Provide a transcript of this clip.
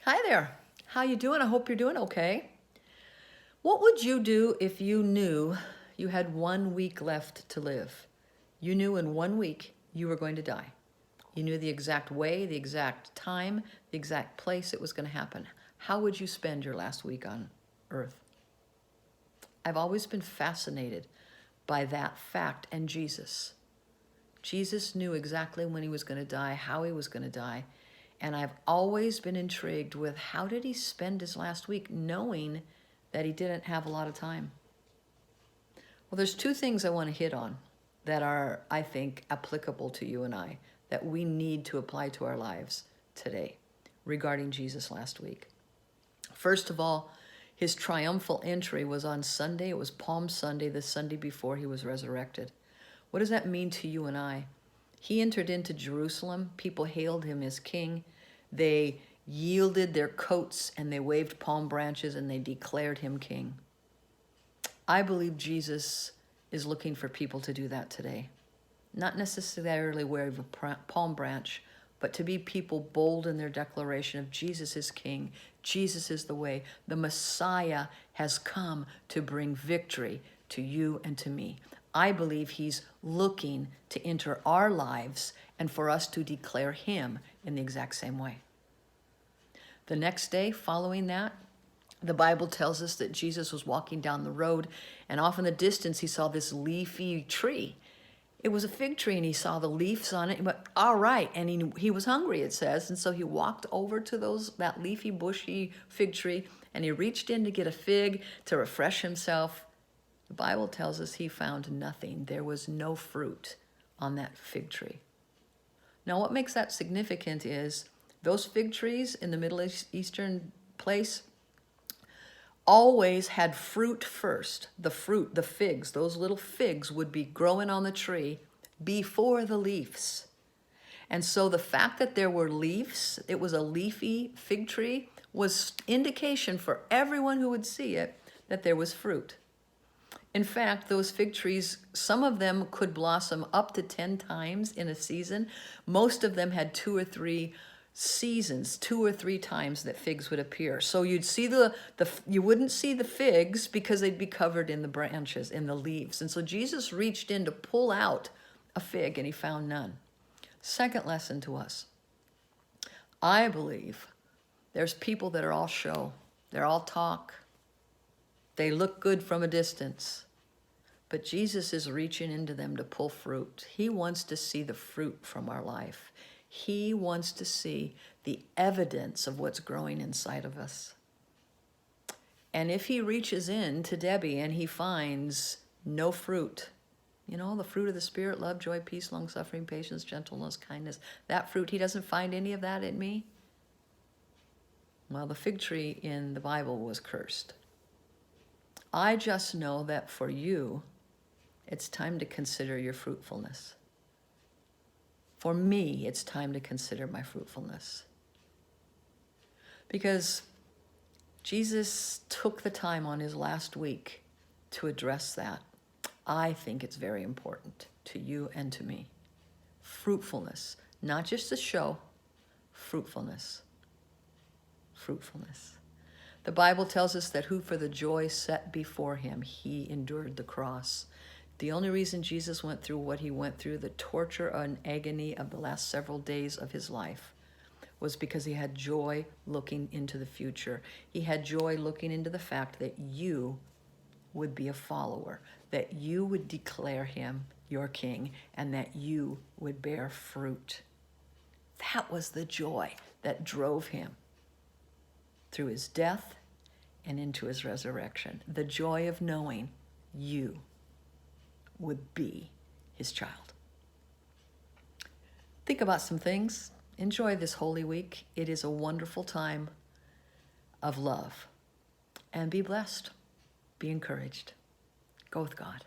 Hi there. How you doing? I hope you're doing okay. What would you do if you knew you had 1 week left to live? You knew in 1 week you were going to die. You knew the exact way, the exact time, the exact place it was going to happen. How would you spend your last week on earth? I've always been fascinated by that fact and Jesus. Jesus knew exactly when he was going to die, how he was going to die. And I've always been intrigued with how did he spend his last week knowing that he didn't have a lot of time? Well, there's two things I want to hit on that are, I think, applicable to you and I, that we need to apply to our lives today regarding Jesus last week. First of all, his triumphal entry was on Sunday. It was Palm Sunday, the Sunday before he was resurrected. What does that mean to you and I? He entered into Jerusalem. People hailed him as king. They yielded their coats and they waved palm branches and they declared him king. I believe Jesus is looking for people to do that today. Not necessarily wave a palm branch, but to be people bold in their declaration of Jesus is king, Jesus is the way, the Messiah has come to bring victory to you and to me. I believe he's looking to enter our lives and for us to declare him in the exact same way. The next day following that, the Bible tells us that Jesus was walking down the road, and off in the distance he saw this leafy tree. It was a fig tree, and he saw the leaves on it. He went, all right, and he was hungry, it says, and so he walked over to that leafy, bushy fig tree, and he reached in to get a fig to refresh himself. The Bible tells us he found nothing. There was no fruit on that fig tree. Now, what makes that significant is those fig trees in the Middle Eastern place always had fruit first. The fruit, the figs, those little figs would be growing on the tree before the leaves. And so the fact that there were leaves, it was a leafy fig tree, was indication for everyone who would see it that there was fruit. In fact, those fig trees, some of them could blossom up to 10 times in a season. Most of them had 2 or 3 seasons, 2 or 3 times that figs would appear. So you'd see you wouldn't see the figs because they'd be covered in the branches, in the leaves. And so Jesus reached in to pull out a fig and he found none. Second lesson to us. I believe there's people that are all show. They're all talk. They look good from a distance. But Jesus is reaching into them to pull fruit. He wants to see the fruit from our life. He wants to see the evidence of what's growing inside of us. And if he reaches in to Debbie and he finds no fruit, the fruit of the Spirit, love, joy, peace, long-suffering, patience, gentleness, kindness, that fruit, he doesn't find any of that in me. Well, the fig tree in the Bible was cursed. I just know that for you, it's time to consider your fruitfulness. For me, it's time to consider my fruitfulness. Because Jesus took the time on his last week to address that. I think it's very important to you and to me. Fruitfulness, not just a show, fruitfulness. Fruitfulness. The Bible tells us that who for the joy set before him, he endured the cross. The only reason Jesus went through what he went through, the torture and agony of the last several days of his life, was because he had joy looking into the future. He had joy looking into the fact that you would be a follower, that you would declare him your king, and that you would bear fruit. That was the joy that drove him through his death and into his resurrection. The joy of knowing you would be his child. Think about some things. Enjoy this Holy Week. It is a wonderful time of love. And be blessed. Be encouraged. Go with God.